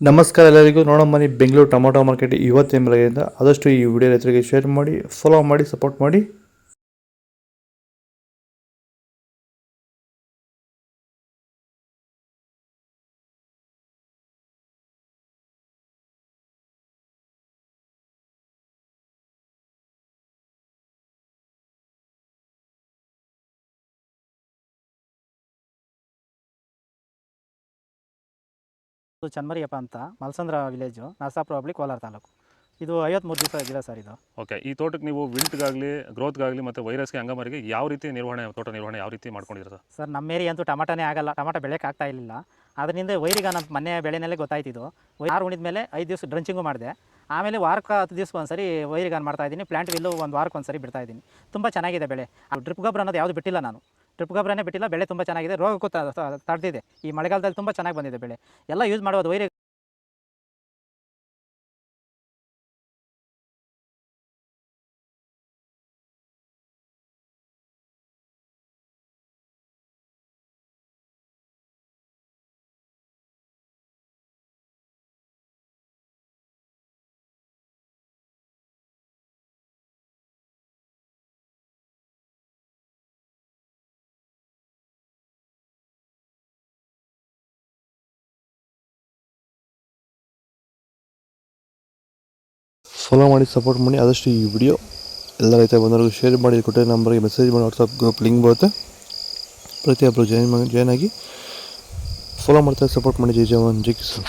ನಮಸ್ಕಾರ ಎಲ್ಲರಿಗೂ. ನೋಡೋಣ ಬನ್ನಿ ಬೆಂಗಳೂರು ಟೊಮೊಟೊ ಮಾರ್ಕೆಟ್ ಇವತ್ತಿನ ಬೆಳಗ್ಗೆಯಿಂದ. ಆದಷ್ಟು ಈ ವಿಡಿಯೋ ರೈತರಿಗೆ ಶೇರ್ ಮಾಡಿ, ಫಾಲೋ ಮಾಡಿ, ಸಪೋರ್ಟ್ ಮಾಡಿ. ಇದು ಚನ್ಮರಿಯಪ್ಪ ಅಂತ ಮಲ್ಸಂದ್ರ ವಿಲೇಜು, ನರಸಾಪುರ ಹೋಬಳಿ, ಕೋಲಾರ ತಾಲೂಕು. ಇದು 53 ದಿವಸ ಗಿಡ ಸರ್ ಇದು. ಓಕೆ, ಈ ತೋಟಕ್ಕೆ ನೀವು ವಿಲ್ಟ್ಗಾಗಲಿ, ಗ್ರೋತ್ಗಾಗಲಿ ಮತ್ತು ವೈರಸ್ಗೆ, ಅಂಗಮಾರಿಗೆ ಯಾವ ರೀತಿ ತೋಟ ನಿರ್ವಹಣೆ ಯಾವ ರೀತಿ ಮಾಡ್ಕೊಂಡಿದ್ದೀರಾ ಸರ್? ಸರ್ ನಮ್ಮ ಏರಿಯಾ ಅಂತೂ ಟಮಾಟನೇ ಆಗಲ್ಲ, ಟಮಾಟ ಬೆಳೆಯೋಕೆ ಆಗ್ತಾ ಇರಲಿಲ್ಲ. ಅದರಿಂದ ವೈರಿಗ ನಮ್ಮ ಮೊನ್ನೆ ಬೆಳೆನಲ್ಲೇ ಗೊತ್ತಾಯ್ತಿದ್ದು. ಯಾರು ಉಣಿದ ಮೇಲೆ 5 ದಿವಸ ಡ್ರಂಚಿಂಗು ಮಾಡಿದೆ. ಆಮೇಲೆ ವಾರಕ್ಕೆ 10 ದಿವಸಕ್ಕೆ ಒಂದ್ಸರಿ ವೈರಿಗಾನ್ ಮಾಡ್ತಾಯಿದ್ದೀನಿ. ಪ್ಲಾಂಟ್ ವಿಲ್ಲು ಒಂದು ವಾರಕ್ಕೆ ಒಂದ್ಸರಿ ಬಿಡ್ತಾಯಿದ್ದೀನಿ. ತುಂಬ ಚೆನ್ನಾಗಿದೆ ಬೆಳೆ. ಡ್ರಿಪ್ ಗೊಬ್ಬರ ಅನ್ನೋದು ಯಾವುದು ಬಿಟ್ಟಿಲ್ಲ ನಾನು. ಡ್ರಿಪ್ ಗೊಬ್ಬರನೇ ಬಿಟ್ಟಿಲ್ಲ. ಬೆಳೆ ತುಂಬ ಚೆನ್ನಾಗಿದೆ. ರೋಗಕ್ಕೂ ತಡೆದಿದೆ. ಈ ಮಳೆಗಾಲದಲ್ಲಿ ತುಂಬ ಚೆನ್ನಾಗಿ ಬಂದಿದೆ ಬೆಳೆ. ಎಲ್ಲ ಯೂಸ್ ಮಾಡೋದು ವೈರಿ. ಫಾಲೋ ಮಾಡಿ, ಸಪೋರ್ಟ್ ಮಾಡಿ. ಆದಷ್ಟು ಈ ವಿಡಿಯೋ ಎಲ್ಲ ರೈತ ಬಂದವರಿಗೂ ಶೇರ್ ಮಾಡಿ. ಕೊಟ್ಟರೆ ನಂಬರ್ಗೆ ಮೆಸೇಜ್ ಮಾಡಿ, ವಾಟ್ಸಪ್ ಗ್ರೂಪ್ ಲಿಂಕ್ ಬರುತ್ತೆ. ಪ್ರತಿಯೊಬ್ಬರು ಜಾಯ್ನ್ ಆಗಿ ಫಾಲೋ ಮಾಡ್ತಾರೆ, ಸಪೋರ್ಟ್ ಮಾಡಿ. ಜೈ ಜವಾನ್, ಜೈ ಕಿಸಾನ್.